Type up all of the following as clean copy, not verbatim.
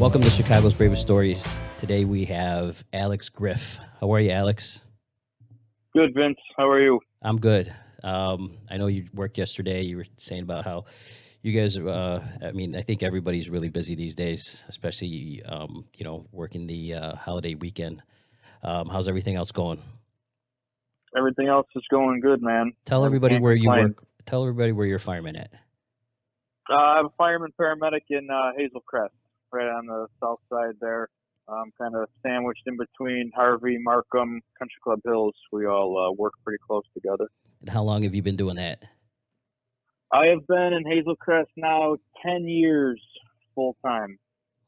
Welcome to Chicago's Bravest Stories. Today we have Alex Griff. How are you, Alex? Good, Vince. How are you? I'm good. I know you worked yesterday. You were saying about how you guys, I think everybody's really busy these days, especially, working the holiday weekend. How's everything else going? Everything else is going good, man. Tell I everybody can't where you complain. work. Tell everybody where you're a fireman at. I'm a fireman paramedic in Hazel Crest, right on the south side there. Kind of sandwiched in between Harvey, Markham, Country Club Hills. We all work pretty close together. And how long have you been doing that? I have been in Hazel Crest now 10 years full time.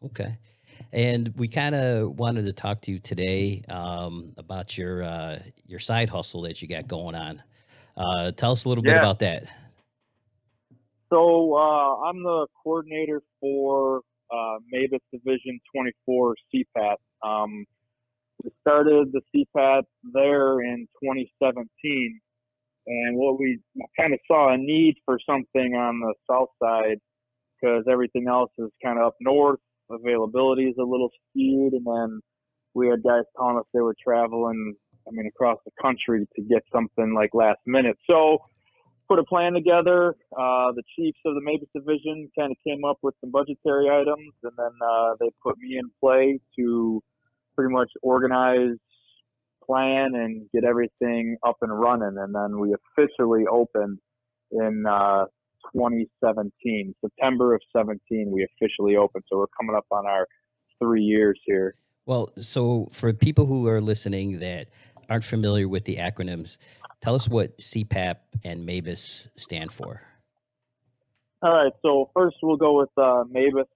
Okay. And we kind of wanted to talk to you today about your side hustle that you got going on. Tell us a little bit Yeah. about that. So I'm the coordinator for MABAS Division 24 CPAT. We started the CPAT there in 2017, and what we kind of saw a need for something on the south side because everything else is kind of up north. Availability is a little skewed, and then we had guys telling us they were traveling, across the country to get something like last minute. So put a plan together. The chiefs of the MABAS division kind of came up with some budgetary items, and then they put me in play to pretty much organize, plan, and get everything up and running. And then we officially opened in 2017, September of 17. We officially opened, so we're coming up on our 3 years here. Well, so for people who are listening that aren't familiar with the acronyms, tell us what CPAP and MABAS stand for. All right, so first we'll go with MABAS.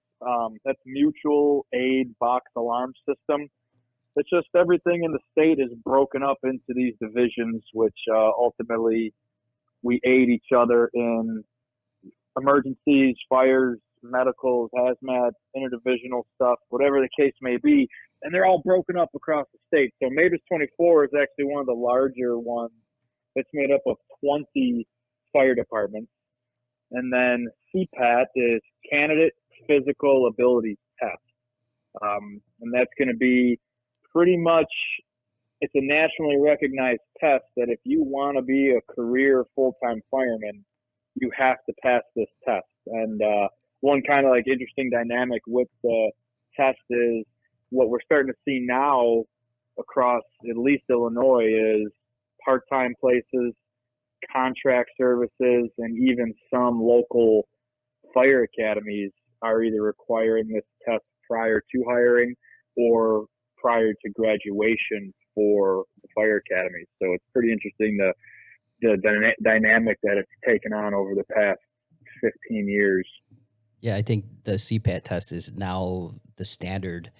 That's Mutual Aid Box Alarm System. It's just everything in the state is broken up into these divisions, which ultimately we aid each other in emergencies, fires, medicals, hazmat, interdivisional stuff, whatever the case may be. And they're all broken up across the state. So MABAS 24 is actually one of the larger ones. It's made up of 20 fire departments. And then CPAT is Candidate Physical Ability Test. And that's going to be pretty much, it's a nationally recognized test that if you want to be a career full-time fireman, you have to pass this test. And one kind of like interesting dynamic with the test is what we're starting to see now across at least Illinois is part-time places, contract services, and even some local fire academies are either requiring this test prior to hiring or prior to graduation for the fire academies. So it's pretty interesting the dynamic that it's taken on over the past 15 years. Yeah, I think the CPAT test is now the standard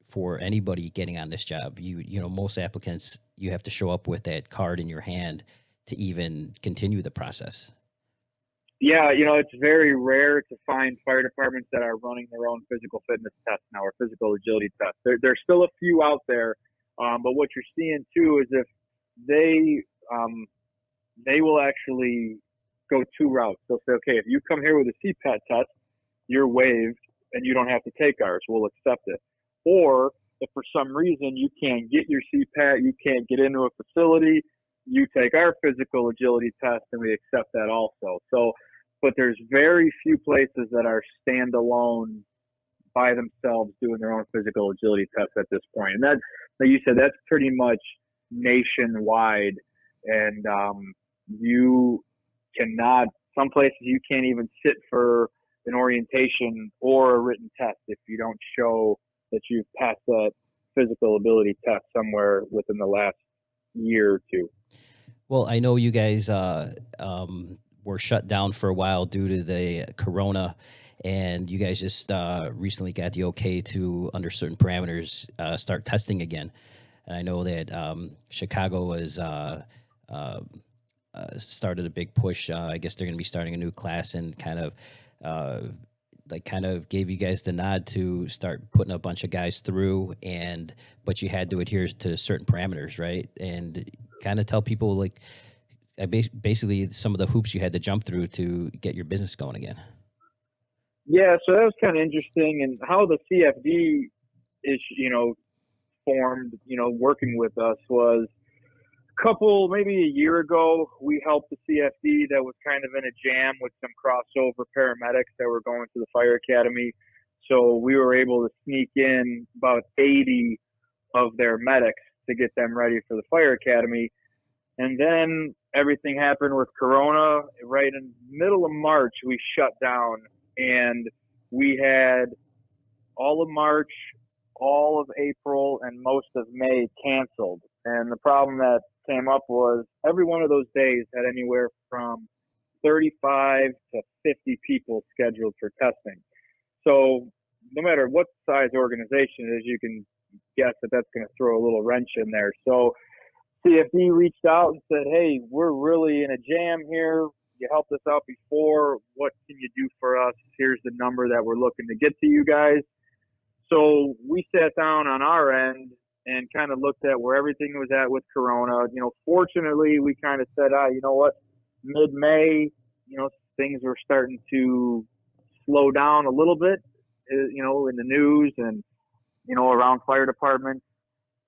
for anybody getting on this job. Most applicants, you have to show up with that card in your hand to even continue the process. Yeah, it's very rare to find fire departments that are running their own physical fitness test now or physical agility test. There's still a few out there, but what you're seeing too is if they will actually go two routes. They'll say, okay, if you come here with a CPAT test, you're waived and you don't have to take ours. We'll accept it. Or if for some reason you can't get your CPAT, you can't get into a facility, you take our physical agility test and we accept that also. So, but there's very few places that are standalone by themselves doing their own physical agility tests at this point. And that, like you said, that's pretty much nationwide. And you cannot, some places you can't even sit for an orientation or a written test if you don't show that you've passed that physical ability test somewhere within the last year or two. Well, I know you guys were shut down for a while due to the corona, and you guys just recently got the okay to, under certain parameters, start testing again. And I know that Chicago has started a big push. I guess they're going to be starting a new class and kind of gave you guys the nod to start putting a bunch of guys through, but you had to adhere to certain parameters, right? And kind of tell people basically some of the hoops you had to jump through to get your business going again. Yeah, so that was kind of interesting, and how the CFD is, formed, working with us was maybe a year ago. We helped the CFD that was kind of in a jam with some crossover paramedics that were going to the fire academy. So we were able to sneak in about 80 of their medics to get them ready for the fire academy. And then everything happened with Corona. Right in the middle of March, we shut down, and we had all of March, all of April, and most of May canceled. And the problem that came up was every one of those days had anywhere from 35 to 50 people scheduled for testing. So no matter what size organization it is, you can guess that that's going to throw a little wrench in there. So CFD reached out and said, "Hey, we're really in a jam here. You helped us out before. What can you do for us? Here's the number that we're looking to get to you guys." So we sat down on our end and kind of looked at where everything was at with Corona. Fortunately, we kind of said, you know what, mid-May, things were starting to slow down a little bit, in the news and, around fire departments.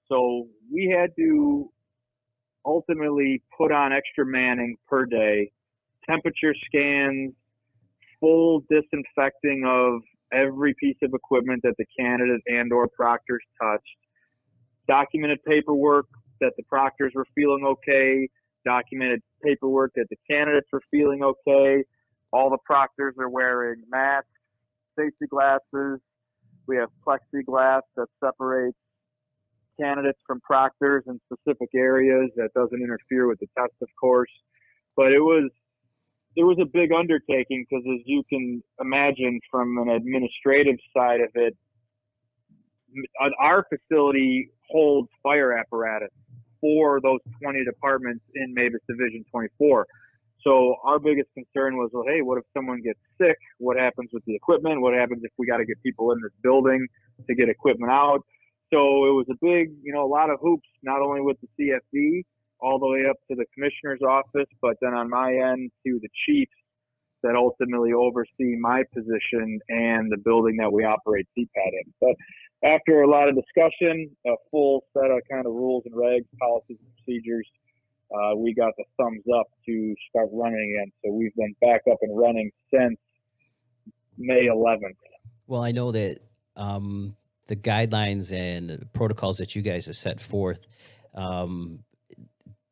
So we had to ultimately put on extra manning per day, temperature scans, full disinfecting of every piece of equipment that the candidate and or proctors touched, documented paperwork that the proctors were feeling okay, documented paperwork that the candidates were feeling okay. All the proctors are wearing masks, safety glasses. We have plexiglass that separates candidates from proctors in specific areas that doesn't interfere with the test, of course. But it was a big undertaking because, as you can imagine, from an administrative side of it, our facility holds fire apparatus for those 20 departments in MABAS Division 24. So our biggest concern was, well, hey, what if someone gets sick? What happens with the equipment? What happens if we got to get people in this building to get equipment out? So it was a big, a lot of hoops, not only with the CFD, all the way up to the commissioner's office, but then on my end to the chiefs that ultimately oversee my position and the building that we operate CPAT in. But after a lot of discussion, a full set of kind of rules and regs, policies and procedures, we got the thumbs up to start running again. So we've been back up and running since May 11th. Well, I know that the guidelines and protocols that you guys have set forth,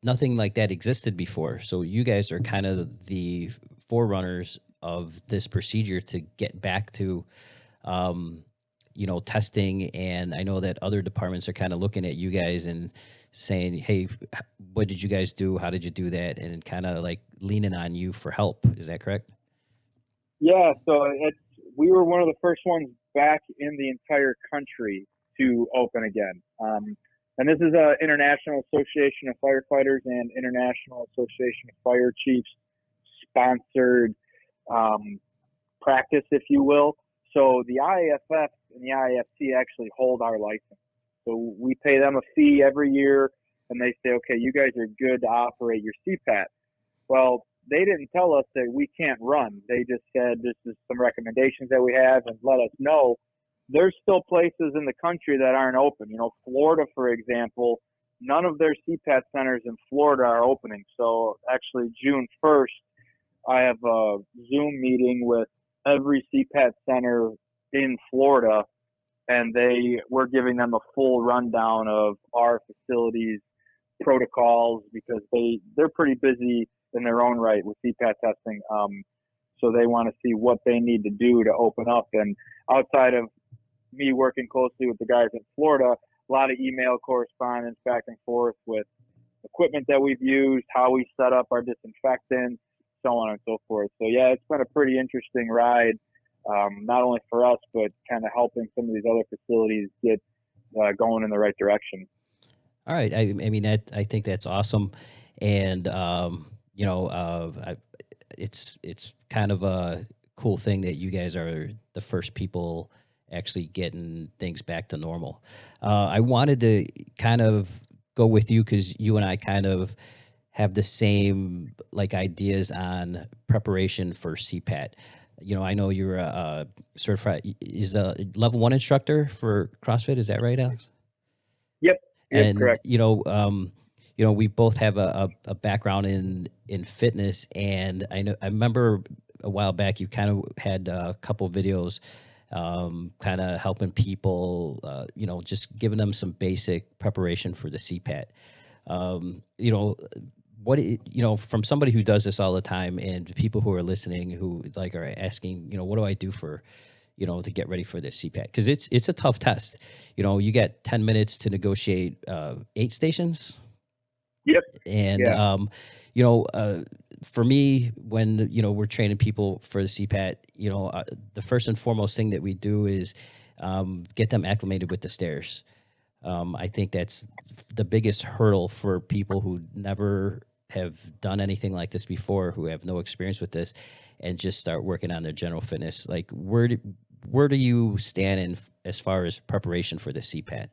nothing like that existed before. So you guys are kind of the forerunners of this procedure to get back to, testing. And I know that other departments are kind of looking at you guys and saying, "Hey, what did you guys do? How did you do that?" And kind of like leaning on you for help. Is that correct? Yeah, so we were one of the first ones back in the entire country to open again. And this is an International Association of Firefighters and International Association of Fire Chiefs sponsored practice, if you will. So the IAFF and the IAFC actually hold our license. So we pay them a fee every year, and they say, "Okay, you guys are good to operate your CPAT." Well, they didn't tell us that we can't run. They just said, "This is some recommendations that we have," and let us know. There's still places in the country that aren't open. Florida, for example, none of their CPAT centers in Florida are opening. So actually June 1st, I have a Zoom meeting with every CPAT center in Florida, and we're giving them a full rundown of our facilities protocols because they're pretty busy in their own right with CPAT testing. So they want to see what they need to do to open up. And outside of me working closely with the guys in Florida, a lot of email correspondence back and forth with equipment that we've used, how we set up our disinfectants, so on and so forth. So yeah, it's been a pretty interesting ride, not only for us, but kind of helping some of these other facilities get going in the right direction. All right. I mean, I think that's awesome. And, it's kind of a cool thing that you guys are the first people actually getting things back to normal. I wanted to kind of go with you because you and I kind of have the same like ideas on preparation for CPAT. I know you're a certified, is a level 1 instructor for CrossFit. Is that right, Alex? Yep, yep, And, correct. we both have a background in fitness, and I remember a while back you kind of had a couple videos, kind of helping people, just giving them some basic preparation for the CPAT. You know, from somebody who does this all the time, and people who are listening who like are asking, what do I do for, to get ready for this CPAT? Because it's a tough test. You get 10 minutes to negotiate 8 stations, Yep, and yeah, for me, when we're training people for the CPAT, the first and foremost thing that we do is get them acclimated with the stairs. I think that's the biggest hurdle for people who never have done anything like this before, who have no experience with this, and just start working on their general fitness. Like, where do you stand in as far as preparation for the CPAT?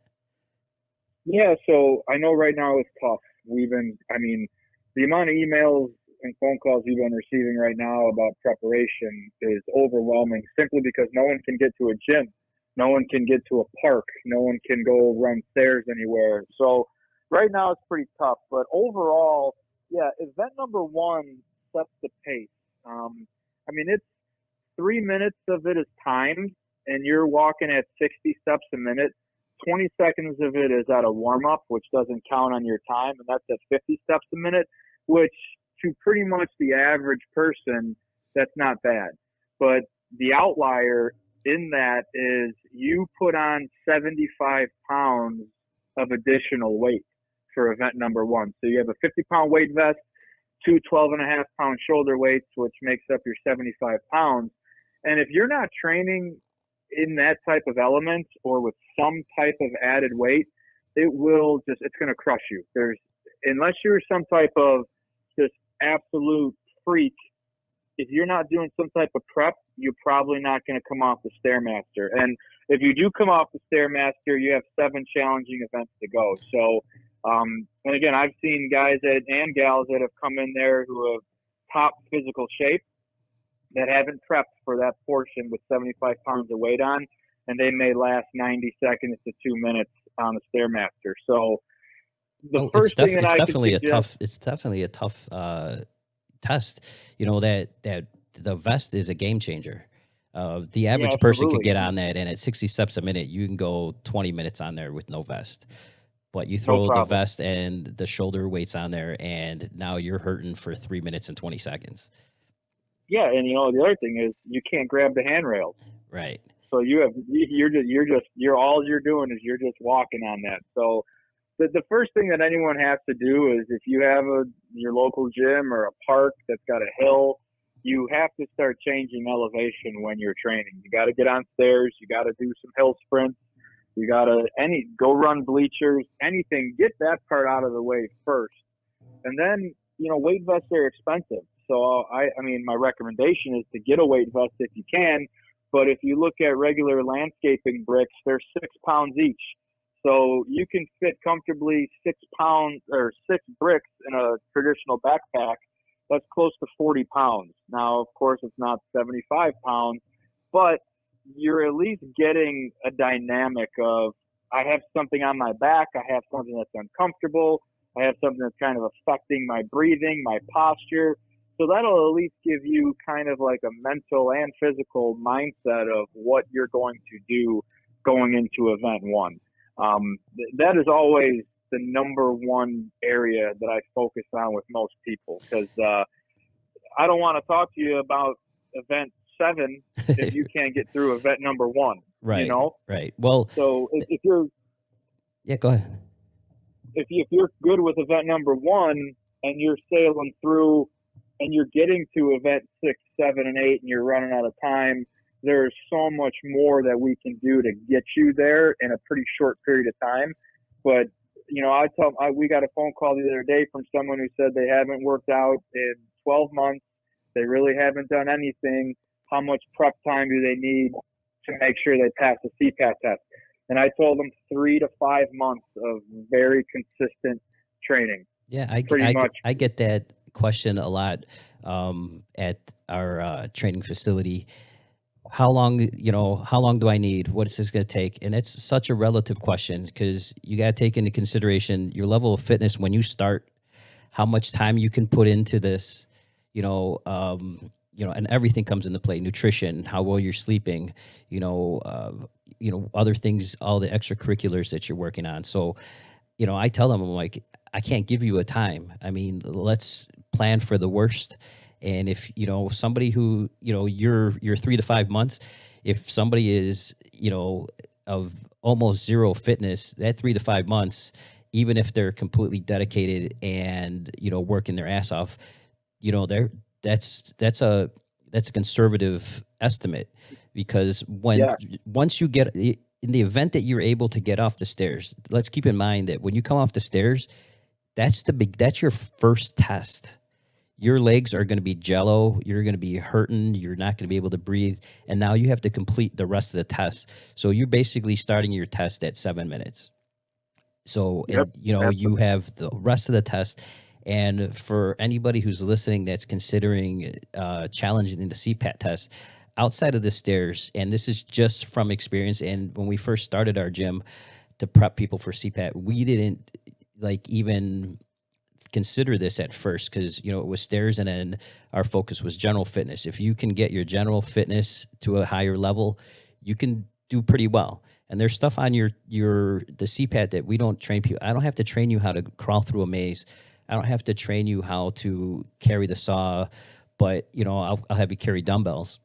yeah. So I know right now it's tough. I mean, the amount of emails and phone calls we've been receiving right now about preparation is overwhelming. Simply because no one can get to a gym, no one can get to a park, no one can go run stairs anywhere. So right now it's pretty tough. But overall, yeah, event number one sets the pace. I mean, it's 3 minutes of it is timed, and you're walking at 60 steps a minute. 20 seconds of it is at a warm up, which doesn't count on your time, and that's at 50 steps a minute, which to pretty much the average person, that's not bad. But the outlier in that is you put on 75 pounds of additional weight for event number one. So you have a 50-pound weight vest, two 12.5-pound shoulder weights, which makes up your 75 pounds. And if you're not training in that type of element or with some type of added weight, it's going to crush you. Unless you're some type of just absolute freak, if you're not doing some type of prep, you're probably not going to come off the Stairmaster. And if you do come off the Stairmaster, you have 7 challenging events to go. So, and again, I've seen guys and gals that have come in there who have top physical shape that haven't prepped for that portion with 75 pounds of weight on, and they may last 90 seconds to 2 minutes on the Stairmaster. So the first thing that I could suggest, It's definitely a tough test. That the vest is a game changer. The yeah, average person could absolutely, get on that, and at 60 steps a minute, you can go 20 minutes on there with no vest. But you no throw the problem. vest and the shoulder weights on there, and now you're hurting for 3 minutes and 20 seconds. Yeah, and the other thing is you can't grab the handrails. Right. So you're all you're doing is you're just walking on that. So the first thing that anyone has to do is, if you have your local gym or a park that's got a hill, you have to start changing elevation when you're training. You got to get on stairs. You got to do some hill sprints. You got to go run bleachers, anything. Get that part out of the way first. And then, weight vests are expensive. So I mean, my recommendation is to get a weight vest if you can. But if you look at regular landscaping bricks, they're 6 pounds each. So you can fit comfortably 6 pounds or 6 bricks in a traditional backpack. That's close to 40 pounds. Now, of course, it's not 75 pounds, but you're at least getting a dynamic of, I have something on my back, I have something that's uncomfortable, I have something that's kind of affecting my breathing, my posture. So that'll at least give you kind of like a mental and physical mindset of what you're going to do going into event one. That is always the number one area that I focus on with most people, because I don't want to talk to you about event 7 if you can't get through event number 1. Right. Right. Well, So if you're yeah, go ahead. if you're good with event number 1 and you're sailing through and you're getting to event 6, 7, and 8 and you're running out of time, there's so much more that we can do to get you there in a pretty short period of time. But we got a phone call the other day from someone who said they haven't worked out in 12 months. They really haven't done anything. How much prep time do they need to make sure they pass the CPAT test? And I told them 3 to 5 months of very consistent training. Yeah, Pretty much. I get that question a lot. our training facility. How long do I need? What is this going to take? And it's such a relative question because you got to take into consideration your level of fitness when you start, how much time you can put into this, and everything comes into play: nutrition, how well you're sleeping, other things, all the extracurriculars that you're working on. So, I tell them, I'm like, I can't give you a time. I mean, let's plan for the worst. And if, somebody who, you're 3 to 5 months, if somebody is, of almost zero fitness, that 3 to 5 months, even if they're completely dedicated and, working their ass off, they're, that's a conservative estimate, because Yeah. once you get, in the event that you're able to get off the stairs, let's keep in mind that when you come off the stairs, that's your first test. Your legs are going to be jello. You're going to be hurting. You're not going to be able to breathe. And now you have to complete the rest of the test. So you're basically starting your test at 7 minutes. So, Yep. and you have the rest of the test. And for anybody who's listening that's considering challenging the CPAT test outside of the stairs, and this is just from experience. And when we first started our gym to prep people for CPAT, we didn't even consider this at first, because it was stairs, and then our focus was general fitness. If you can get your general fitness to a higher level, you can do pretty well. And there's stuff on the CPAT that we don't train people. I don't have to train you how to crawl through a maze. I don't have to train you how to carry the saw, but I'll have you carry dumbbells.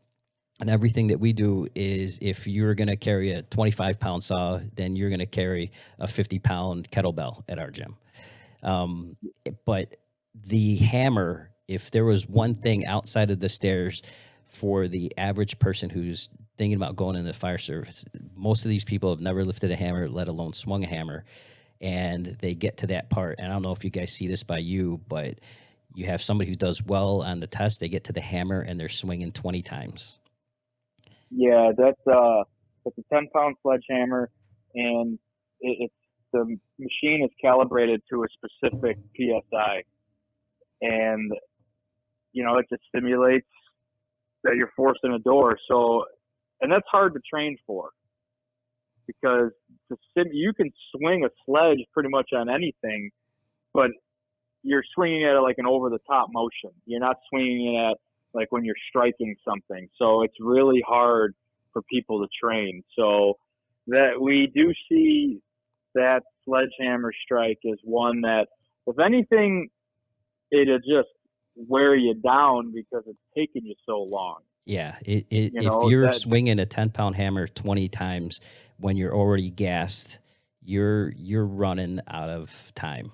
And everything that we do is, if you're going to carry a 25-pound saw, then you're going to carry a 50-pound kettlebell at our gym. But the hammer, if there was one thing outside of the stairs for the average person who's thinking about going into the fire service, most of these people have never lifted a hammer, let alone swung a hammer. And they get to that part. And I don't know if you guys see this by you, but you have somebody who does well on the test. They get to the hammer and they're swinging 20 times. Yeah, that's a 10-pound sledgehammer, and it's the machine is calibrated to a specific psi, and it just simulates that you're forcing a door. So, and that's hard to train for, because you can swing a sledge pretty much on anything, but you're swinging it like an over-the-top motion. You're not swinging it at like when you're striking something. So it's really hard for people to train. So that we do see that sledgehammer strike is one that, if anything, it'll just wear you down because it's taken you so long. Yeah, if you're swinging a 10-pound hammer 20 times when you're already gassed, you're running out of time.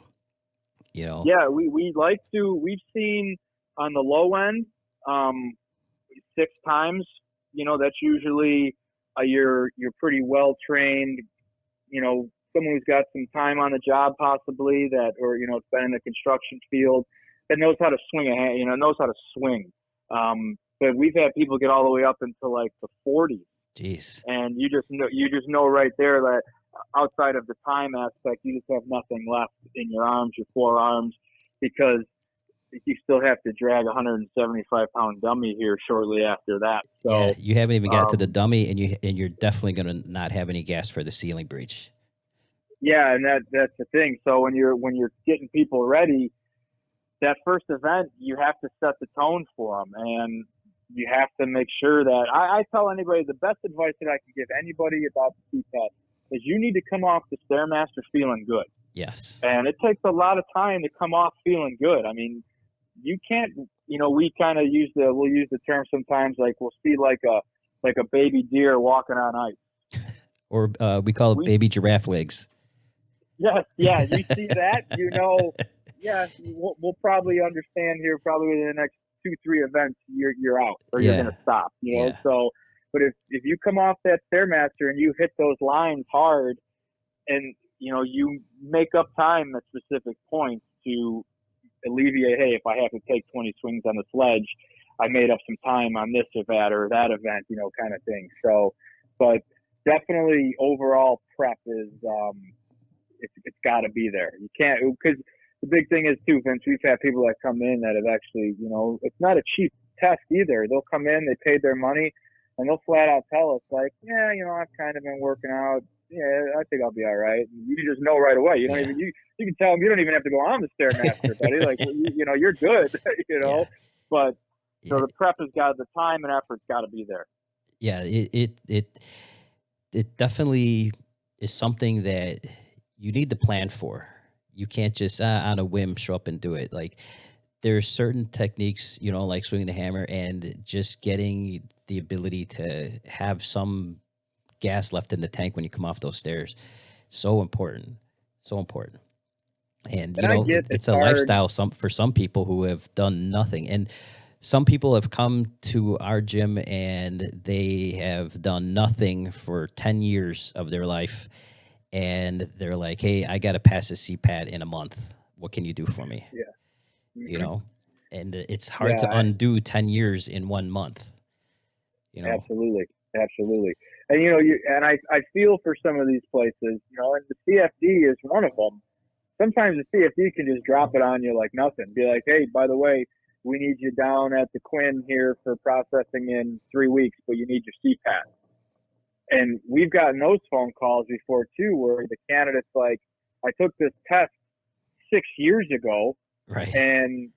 Yeah, we've seen on the low end 6 times. That's usually you're pretty well trained. Someone who's got some time on the job, possibly, that, or it's been in the construction field, that knows how to swing knows how to swing. But we've had people get all the way up into like the 40s. Jeez. And you just know right there that outside of the time aspect, you just have nothing left in your arms, your forearms, because you still have to drag a 175-pound dummy here shortly after that. So yeah, you haven't even got to the dummy, and you're definitely going to not have any gas for the ceiling breach. Yeah, and that's the thing. So when you're getting people ready, that first event, you have to set the tone for them, and you have to make sure that I tell anybody, the best advice that I can give anybody about the CPAT is you need to come off the Stairmaster feeling good. Yes. And it takes a lot of time to come off feeling good. I mean, you can't, we kind of we'll use the term sometimes, like we'll see like a baby deer walking on ice. Or we call it baby giraffe legs. Yes, yeah, you see that, yeah, we'll probably understand here probably within the next 2-3 events you're out, or you're gonna stop. So, but if you come off that Stairmaster and you hit those lines hard, and you make up time at specific points to alleviate, hey, if I have to take 20 swings on the sledge, I made up some time on this event or that event, kind of thing. So, but definitely overall prep is it's got to be there. You can't, because the big thing is too, Vince, we've had people that come in that have actually, it's not a cheap test either. They'll come in, they paid their money, and they'll flat out tell us like, yeah, I've kind of been working out. Yeah, I think I'll be all right. And you just know right away. You don't even you can tell them you don't even have to go on the stairmaster, buddy. Like you're good. Yeah. But so Yeah. the prep has got the time and effort's got to be there. Yeah, it definitely is something that you need to plan for. You can't just on a whim show up and do it. Like there's certain techniques, like swinging the hammer and just getting the ability to have some gas left in the tank when you come off those stairs. So important. So important. And And I get it's it's a hard. lifestyle for some people who have done nothing. And some people have come to our gym and they have done nothing for 10 years of their life. And they're like, hey, I got to pass a CPAT in a month. What can you do for me? Yeah. You Hmm. know, and it's hard to Yeah. undo 10 years in 1 month, you know? Absolutely. Absolutely. And I feel for some of these places, and the CFD is one of them. Sometimes the CFD can just drop it on you like nothing. Be like, hey, by the way, we need you down at the Quinn here for processing in 3 weeks, but you need your CPAT. And we've gotten those phone calls before too, where the candidate's like, I took this test 6 years ago Right. and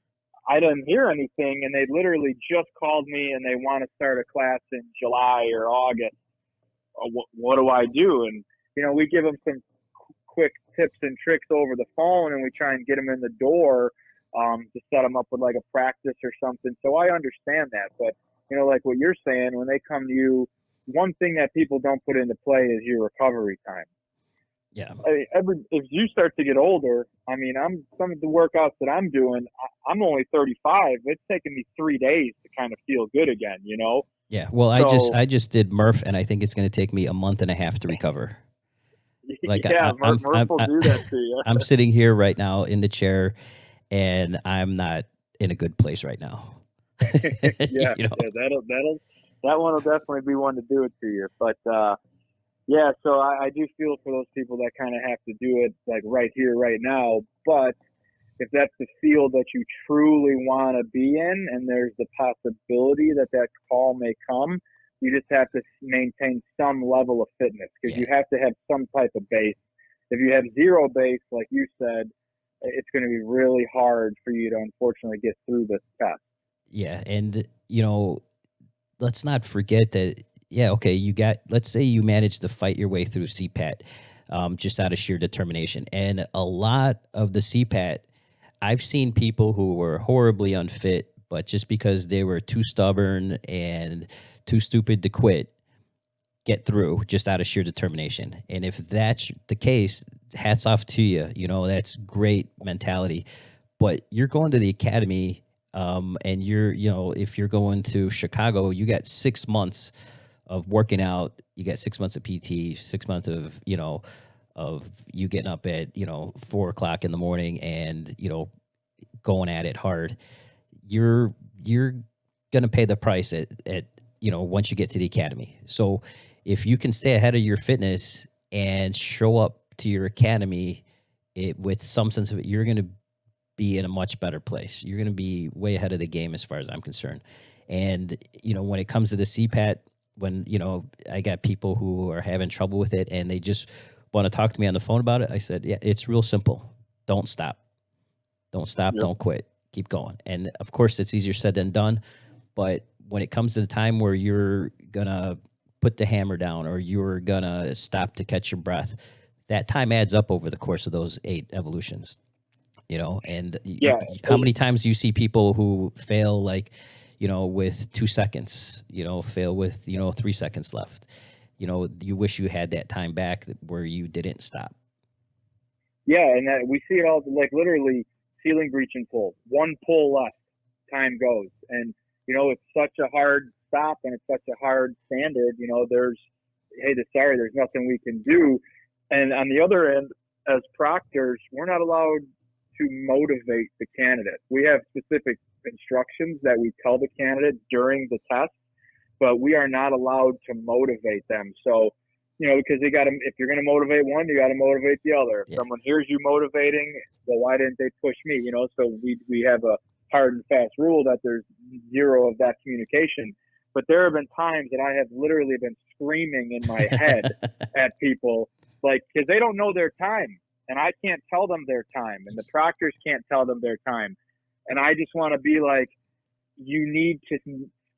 I didn't hear anything, and they literally just called me and they want to start a class in July or August. What do I do? And we give them some quick tips and tricks over the phone, and we try and get them in the door to set them up with like a practice or something. So I understand that, but like what you're saying, when they come to you, one thing that people don't put into play is your recovery time. Yeah. If you start to get older, some of the workouts that I'm doing, I'm only 35. It's taking me 3 days to kind of feel good again, Yeah. Well, So I just did Murph and I think it's going to take me a month and a half to recover. Like yeah, Murph I'm will do that to you. I'm sitting here right now in the chair and I'm not in a good place right now. Yeah, You know? yeah, that one will definitely be one to do it to you. But yeah, so I do feel for those people that kind of have to do it like right here, right now. But if that's the field that you truly want to be in, and there's the possibility that that call may come, you just have to maintain some level of fitness because Yeah. you have to have some type of base. If you have zero base, like you said, it's going to be really hard for you to unfortunately get through this test. Yeah. And, let's not forget that, yeah, okay, let's say you managed to fight your way through CPAT just out of sheer determination. And a lot of the CPAT, I've seen people who were horribly unfit, but just because they were too stubborn and too stupid to quit, get through just out of sheer determination. And if that's the case, hats off to you. That's great mentality. But you're going to the academy, and if you're going to Chicago, you got 6 months of working out. You got 6 months of PT, 6 months of of you getting up at 4 o'clock in the morning and going at it hard. You're gonna pay the price at once you get to the academy. So if you can stay ahead of your fitness and show up to your academy with some sense of it, you're gonna be in a much better place. You're gonna be way ahead of the game as far as I'm concerned. And when it comes to the CPAT, when I got people who are having trouble with it and they just want to talk to me on the phone about it, I said, yeah, it's real simple. Don't stop. Don't stop. Yep. Don't quit. Keep going. And of course, it's easier said than done. But when it comes to the time where you're going to put the hammer down or you're going to stop to catch your breath, that time adds up over the course of those 8 evolutions. And Yeah. how many times do you see people who fail like, with 2 seconds, fail with, 3 seconds left? You wish you had that time back where you didn't stop. Yeah, and that we see it all like literally ceiling breach and pull. One pull left, time goes. And it's such a hard stop and it's such a hard standard. There's there's nothing we can do. And on the other end, as proctors, we're not allowed to motivate the candidate. We have specific instructions that we tell the candidate during the test, but we are not allowed to motivate them. So, because if you're going to motivate one, you got to motivate the other. If someone hears you motivating, well, why didn't they push me? So we have a hard and fast rule that there's zero of that communication. But there have been times that I have literally been screaming in my head at people, like, because they don't know their time, and I can't tell them their time, and the proctors can't tell them their time. And I just want to be like, you need to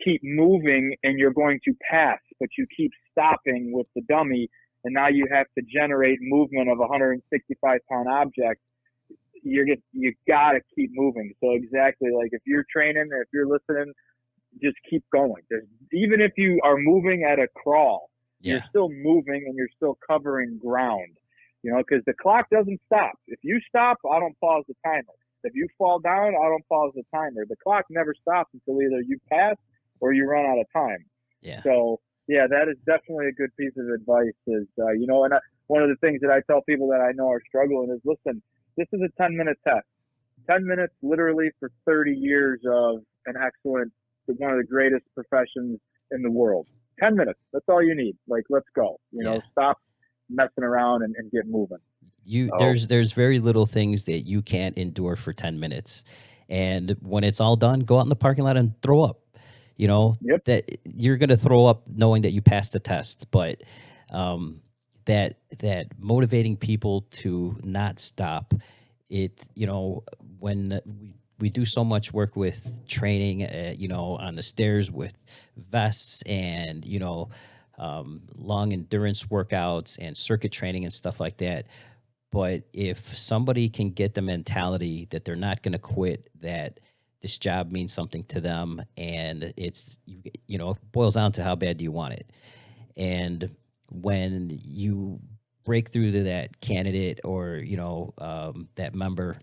keep moving and you're going to pass, but you keep stopping with the dummy. And now you have to generate movement of a 165-pound object. You got to keep moving. So exactly, like if you're training or if you're listening, just keep going. Even if you are moving at a crawl, you're still moving and you're still covering ground, because the clock doesn't stop. If you stop, I don't pause the timer. If you fall down, I don't pause the timer. The clock never stops until either you pass or you run out of time. Yeah. So, yeah, that is definitely a good piece of advice. One of the things that I tell people that I know are struggling is, listen, this is a 10-minute test. 10 minutes literally for 30 years of an excellent, one of the greatest professions in the world. 10 minutes. That's all you need. Like, let's go. Stop messing around and get moving. There's very little things that you can't endure for 10 minutes. And when it's all done, go out in the parking lot and throw up. That you're going to throw up knowing that you passed the test, but that motivating people to not stop it, when we do so much work with training, on the stairs with vests and, long endurance workouts and circuit training and stuff like that. But if somebody can get the mentality that they're not going to quit, that this job means something to them, and it's, it boils down to how bad do you want it. And when you break through to that candidate or, that member,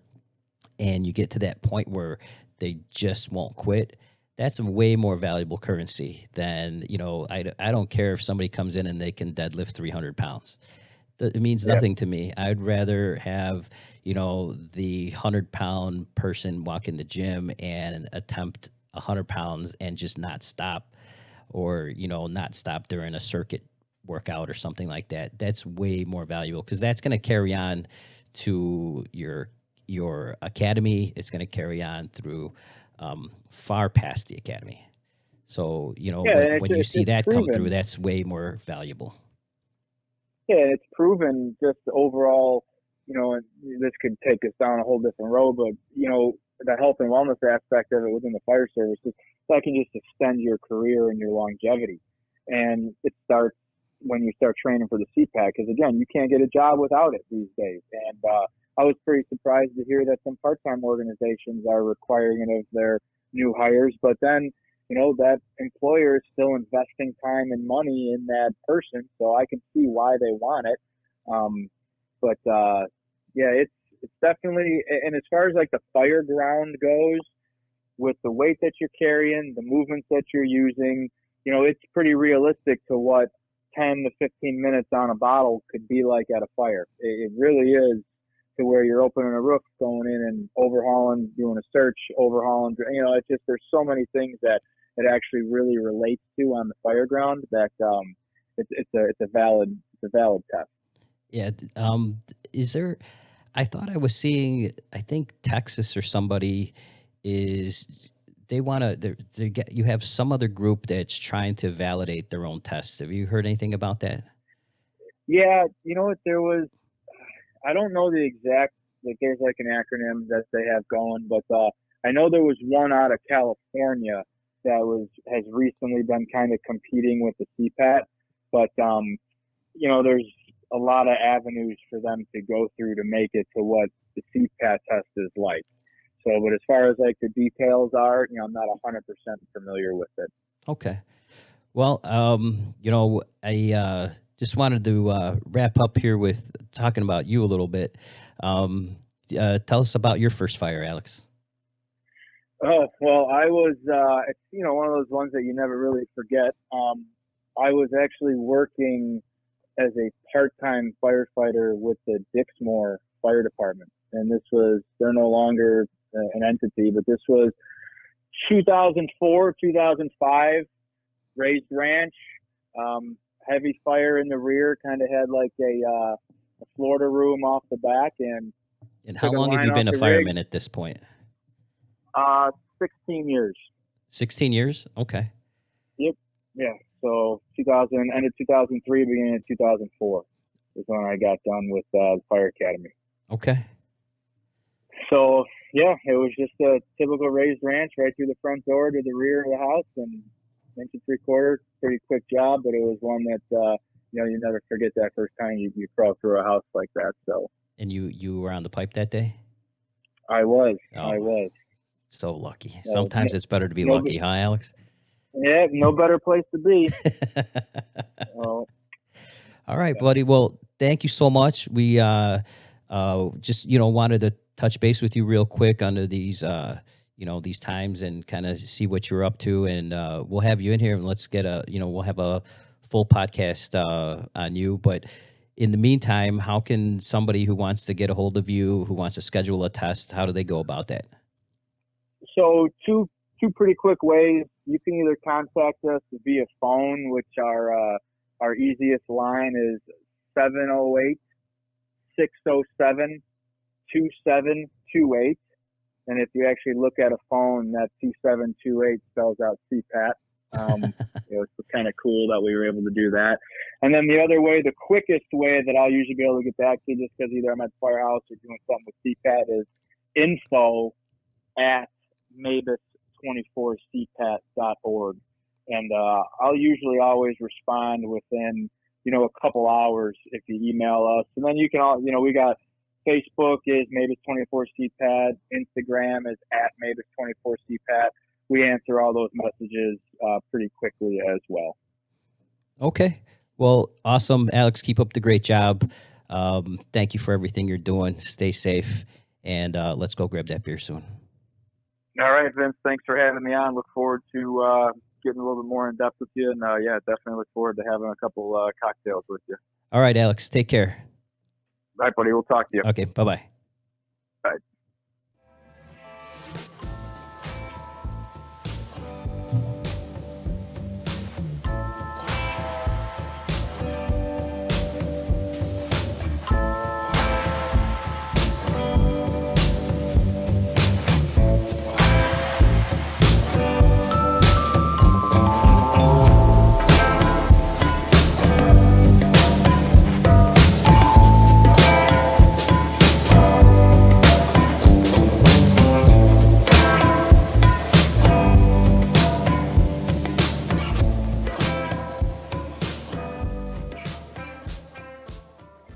and you get to that point where they just won't quit, that's a way more valuable currency than, I don't care if somebody comes in and they can deadlift 300 pounds. It means nothing to me. I'd rather have, the 100-pound person walk in the gym and attempt 100 pounds and just not stop, or, not stop during a circuit workout or something like that. That's way more valuable, because that's going to carry on to your academy. It's going to carry on through far past the academy. So, when you see that proven. come through, that's way more valuable. Yeah, it's proven just overall, and this could take us down a whole different road, but, the health and wellness aspect of it within the fire service, that can just extend your career and your longevity. And it starts when you start training for the CPAT, because, again, you can't get a job without it these days. And I was pretty surprised to hear that some part-time organizations are requiring it of their new hires, but then that employer is still investing time and money in that person, so I can see why they want it. It's definitely, and as far as like the fire ground goes, with the weight that you're carrying, the movements that you're using, it's pretty realistic to what 10 to 15 minutes on a bottle could be like at a fire. It really is, to where you're opening a roof, going in and overhauling, doing a search, overhauling. It's just, there's so many things that it actually really relates to on the fire ground that it's a valid test. Yeah. Is there? I thought I was seeing. I think Texas or somebody is. They want to get. You have some other group that's trying to validate their own tests. Have you heard anything about that? Yeah, there was. I don't know the exact. Like, there's like an acronym that they have going, but I know there was one out of California that has recently been kind of competing with the CPAT, but there's a lot of avenues for them to go through to make it to what the CPAT test is like. So, but as far as like the details are, I'm not 100% familiar with it. Okay. Well, I just wanted to wrap up here with talking about you a little bit. Tell us about your first fire, Alex. Oh, well, I was, it's, one of those ones that you never really forget. I was actually working as a part-time firefighter with the Dixmoor Fire Department. And they're no longer an entity, but this was 2004, 2005, raised ranch, heavy fire in the rear, kind of had like a Florida room off the back. And how long have you been a fireman at this point? 16 years. 16 years? Okay. Yep. Yeah. So 2000, end of 2003, beginning of 2004 is when I got done with the fire academy. Okay. So yeah, it was just a typical raised ranch right through the front door to the rear of the house, and inch and 3/4, pretty quick job, but it was one that you never forget that first time you crawl through a house like that. So. And you were on the pipe that day? I was. Oh, I was. so lucky. So, Sometimes it's better to be no, lucky, huh, Alex? Yeah, no better place to be. All right, buddy. Well, thank you so much. We just wanted to touch base with you real quick under these these times and kind of see what you're up to, and we'll have you in here and let's get we'll have a full podcast on you. But in the meantime, how can somebody who wants to get a hold of you, who wants to schedule a test, how do they go about that? So two pretty quick ways. You can either contact us via phone, which our easiest line is 708-607-2728. And if you actually look at a phone, that 2728 spells out CPAT. It's kind of cool that we were able to do that. And then the other way, the quickest way that I'll usually be able to get back to you, just because either I'm at the firehouse or doing something with CPAT, is info@mabas24cpat.org. And I'll usually always respond within, a couple hours if you email us. And then you can we got Facebook is MABAS24CPAT. Instagram is @MABAS24CPAT. We answer all those messages pretty quickly as well. Okay. Well, awesome. Alex, keep up the great job. Thank you for everything you're doing. Stay safe, and let's go grab that beer soon. All right, Vince. Thanks for having me on. Look forward to getting a little bit more in depth with you. And definitely look forward to having a couple cocktails with you. All right, Alex. Take care. All right, buddy. We'll talk to you. Okay. Bye-bye.